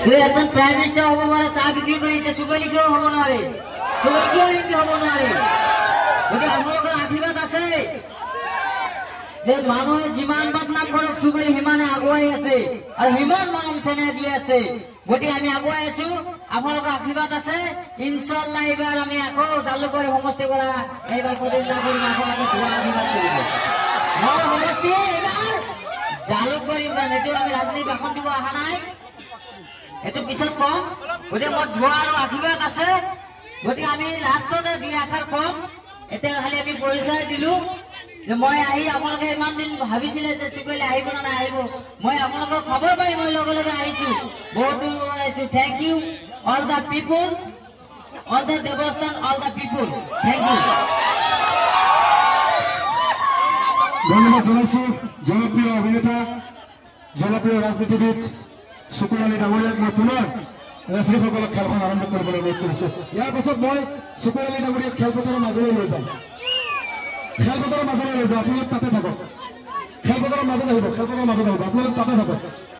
যে একজন prime minister হব মানে চাহ বিক্ৰি কৰি এতিয়া চুগলি কিয় হ'ব নোৱাৰে চুগলি কিয় এমপি হ'ব নোৱাৰে গতিকে আপোনালোকৰ আশীৰ্বাদ আছে যে মানুহে যিমান বদনাম কৰক চুগলি সিমানে আগুৱাই আছে আৰু সিমান মৰম চেনেহ দি আছে গতিকে আমি আগুৱাই আছো আপোনালোকৰ আশীৰ্বাদ আছে ইনশাআল্লাহ এইবাৰ আমি আকৌ জালুকবাৰী সমষ্টিৰ পৰা এইবাৰ প্ৰতিষ্ঠা কৰিম আপোনালোকে ধোৱা আশীৰ্বাদ কৰিব মোৰ সমষ্টি এইবাৰ জালুকবাৰীৰ পৰা এইটো আমি ৰাজনীতি ভাষণ দিব অহা নাই এইটো পিছত কম গতিকে মোৰ ধোৱা আৰু আশীৰ্বাদ আছে গতিকে আমি লাষ্টতে দুই আষাৰ কম এতিয়া খালি আমি পৰিচয় দিলো যে মই আহি আপোনালোকে ইমান দিন ভাবিছিলে যে চুকৈলে আহিব না নাই আহিব মই আপোনালোকক খবৰ পাই মই লগে লগে আহিছো বহুত দূৰ আহিছো thank you all the people all the দেৱস্থান all the people thank you ধন্যবাদ জানাইছো জনপ্ৰিয় অভিনেতা জনপ্ৰিয় ৰাজনীতিবিদ চুকুৰ আলী ডাঙৰীয়াক মই পুনৰ ৰেফাৰীসকলক খেলখন আৰম্ভ কৰিবলৈ অনুৰোধ কৰিছো ইয়াৰ পাছত মই চুকুৰ আলী ডাঙৰীয়াক খেলপথাৰৰ মাজলৈ লৈ যাম খেলপথাৰৰ মাজলৈ লৈ যাওঁ আপোনালোক তাতে থাকক খেলপথাৰৰ মাজত আহিব আপোনালোক তাতে থাকক